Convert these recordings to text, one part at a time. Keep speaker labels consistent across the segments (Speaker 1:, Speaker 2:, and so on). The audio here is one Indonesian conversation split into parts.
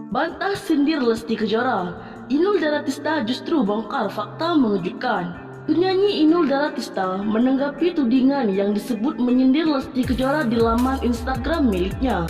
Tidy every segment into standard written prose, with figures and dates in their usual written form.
Speaker 1: Bantah sindir Lesti Kejora, Inul Daratista justru bongkar fakta mengejutkan. Penyanyi Inul Daratista menanggapi tudingan yang disebut menyindir Lesti Kejora di laman Instagram miliknya.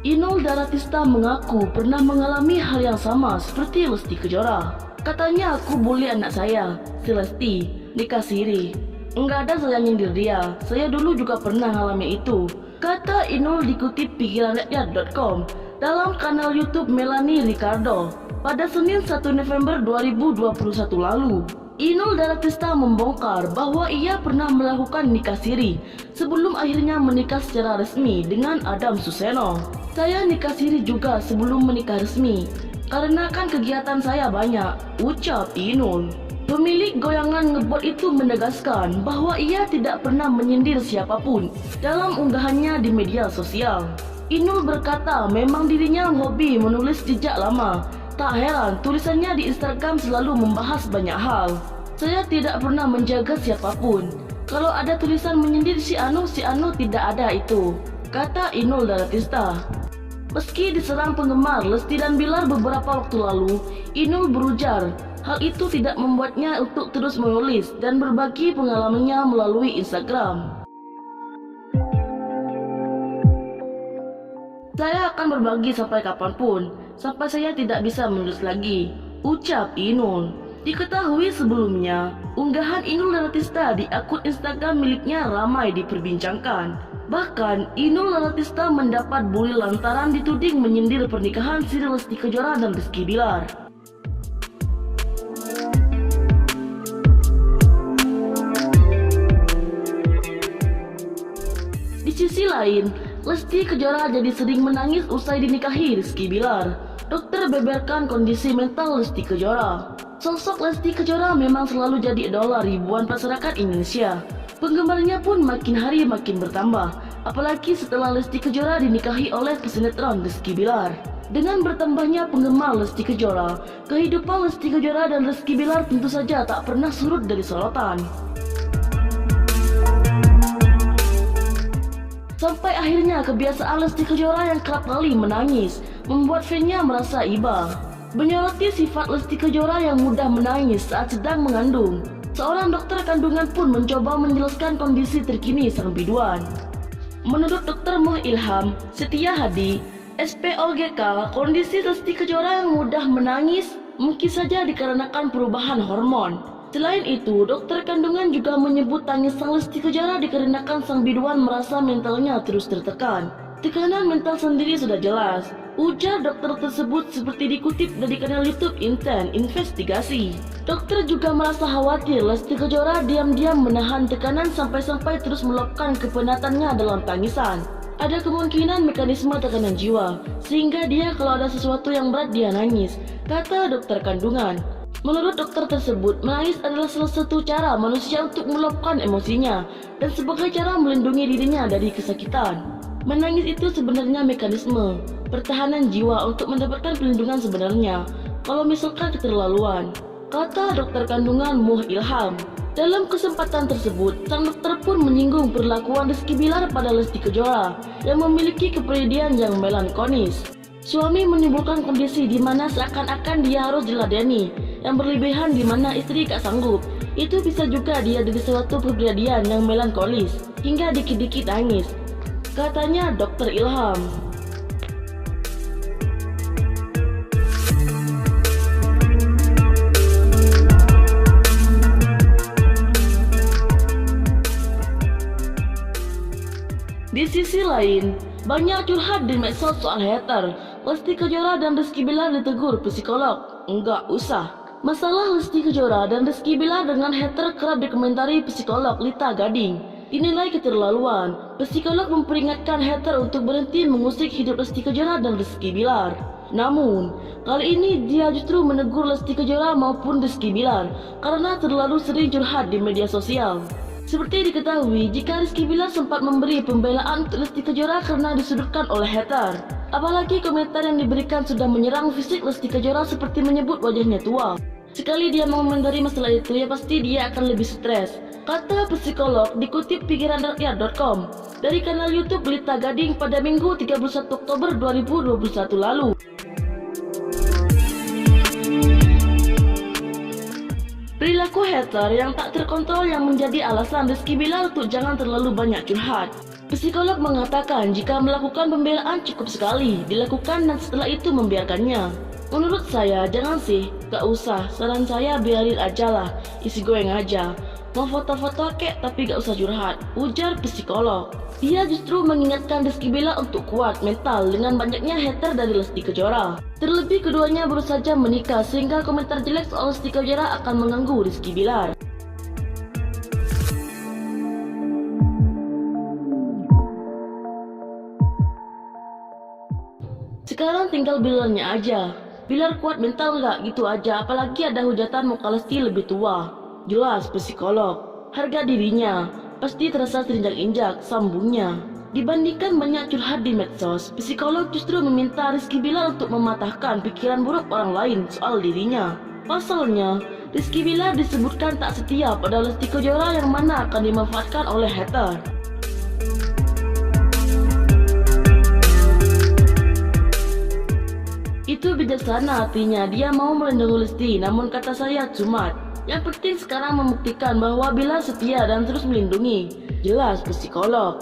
Speaker 1: Inul Daratista mengaku pernah mengalami hal yang sama seperti Lesti Kejora. Katanya, "Aku bully anak saya, si Lesti, nikah siri. Enggak ada saya nyindir dia, saya dulu juga pernah ngalami itu," kata Inul dikutip pikiranrakyat.com dalam kanal YouTube Melanie Ricardo pada Senin 1 November 2021 lalu. Inul Daratista membongkar bahwa ia pernah melakukan nikah siri sebelum akhirnya menikah secara resmi dengan Adam Suseno. "Saya nikah siri juga sebelum menikah resmi, karena kan kegiatan saya banyak," ucap Inul. Pemilik goyangan ngebot itu menegaskan bahwa ia tidak pernah menyindir siapapun dalam unggahannya di media sosial. Inul berkata memang dirinya hobi menulis jejak lama. Tak heran tulisannya di Instagram selalu membahas banyak hal. "Saya tidak pernah menjaga siapapun. Kalau ada tulisan menyindir si Anu tidak ada itu," kata Inul Daratista. Meski diserang penggemar Lesti dan Bilar beberapa waktu lalu, Inul berujar hal itu tidak membuatnya untuk terus menulis dan berbagi pengalamannya melalui Instagram. "Saya akan berbagi sampai kapanpun, sampai saya tidak bisa menulis lagi," ucap Inul. Diketahui sebelumnya, unggahan Inul Daratista di akun Instagram miliknya ramai diperbincangkan. Bahkan, Inul Daratista mendapat bully lantaran dituding menyindir pernikahan siri Lesti Kejora dan Rizky Bilar. Di sisi lain, Lesti Kejora jadi sering menangis usai dinikahi Rizky Bilar. Dokter beberkan kondisi mental Lesti Kejora. Sosok Lesti Kejora memang selalu jadi idola ribuan masyarakat Indonesia. Penggemarnya pun makin hari makin bertambah, apalagi setelah Lesti Kejora dinikahi oleh pesinetron Rizky Bilar. Dengan bertambahnya penggemar Lesti Kejora, kehidupan Lesti Kejora dan Rizky Bilar tentu saja tak pernah surut dari sorotan. Sampai akhirnya kebiasaan Lesti Kejora yang kerap kali menangis membuat fansnya merasa iba. Menyoroti sifat Lesti Kejora yang mudah menangis saat sedang mengandung, seorang dokter kandungan pun mencoba menjelaskan kondisi terkini sang biduan. Menurut Dr. Moh Ilham Setia Hadi, SPOGK, kondisi Lesti Kejora yang mudah menangis mungkin saja dikarenakan perubahan hormon. Selain itu, dokter kandungan juga menyebut tangis sang Lesti Kejora dikarenakan sang biduan merasa mentalnya terus tertekan. "Tekanan mental sendiri sudah jelas," ujar dokter tersebut seperti dikutip dari kanal YouTube Inten Investigasi. Dokter juga merasa khawatir Lesti Kejora diam-diam menahan tekanan sampai-sampai terus meluapkan kepenatannya dalam tangisan. Ada kemungkinan mekanisme tekanan jiwa, sehingga dia kalau ada sesuatu yang berat dia nangis, kata dokter kandungan. Menurut dokter tersebut, menangis adalah salah satu cara manusia untuk meluapkan emosinya dan sebagai cara melindungi dirinya dari kesakitan. Menangis itu sebenarnya mekanisme pertahanan jiwa untuk mendapatkan perlindungan sebenarnya kalau misalkan keterlaluan, kata dokter kandungan Moh Ilham. Dalam kesempatan tersebut, sang dokter pun menyinggung perlakuan Rizky Bilar pada Lesti Kejora yang memiliki kepribadian yang melankolis. Suami menimbulkan kondisi di mana seakan-akan dia harus diladeni, yang berlebihan di mana istri gak sanggup. Itu bisa juga dia dari suatu kepribadian yang melankolis hingga dikit-dikit nangis, katanya Dr. Ilham. Di sisi lain, banyak curhat di medsos soal hater. Lesti Kejora dan Rizky Bilar ditegur psikolog. Enggak usah. Masalah Lesti Kejora dan Rizky Bilar dengan hater kerap dikomentari psikolog Lita Gading. Dinilai keterlaluan. Psikolog memperingatkan hater untuk berhenti mengusik hidup Lesti Kejora dan Rizky Bilar. Namun, kali ini dia justru menegur Lesti Kejora maupun Rizky Bilar karena terlalu sering curhat di media sosial. Seperti diketahui, jika Rizky Bilar sempat memberi pembelaan untuk Lesti Kejora karena disudutkan oleh hater. Apalagi komentar yang diberikan sudah menyerang fisik Lesti Kejora seperti menyebut wajahnya tua. Sekali dia mengomentari masalah itu, ya pasti dia akan lebih stres, kata psikolog dikutip pikiranrakyat.com dari kanal YouTube Berita Gading pada Minggu 31 Oktober 2021 lalu. Perilaku hater yang tak terkontrol yang menjadi alasan Rizky Billar untuk jangan terlalu banyak curhat. Psikolog mengatakan jika melakukan pembelaan cukup sekali dilakukan dan setelah itu membiarkannya. Menurut saya jangan sih, gak usah, saran saya biarin aja lah, isi goyang aja. Mau foto-foto kek tapi gak usah curhat, ujar psikolog. Dia justru mengingatkan Rizky Billar untuk kuat mental dengan banyaknya hater dari Lesti Kejora. Terlebih keduanya baru saja menikah sehingga komentar jelek soal Lesti Kejora akan mengganggu Rizky Billar. Sekarang tinggal Billarnya aja. Billar kuat mental nggak gitu aja, apalagi ada hujatan muka Lesti lebih tua. Jelas psikolog. Harga dirinya pasti terasa terinjak-injak, sambungnya. Dibandingkan banyak curhat di medsos, psikolog justru meminta Rizky Billar untuk mematahkan pikiran buruk orang lain soal dirinya. Pasalnya, Rizky Billar disebutkan tak setia pada Lesti Kejora yang mana akan dimanfaatkan oleh hater. Itu bijaksana, artinya dia mau melindungi Lesti, namun kata saya cumat. Yang penting sekarang membuktikan bahwa Billar setia dan terus melindungi. Jelas psikolog.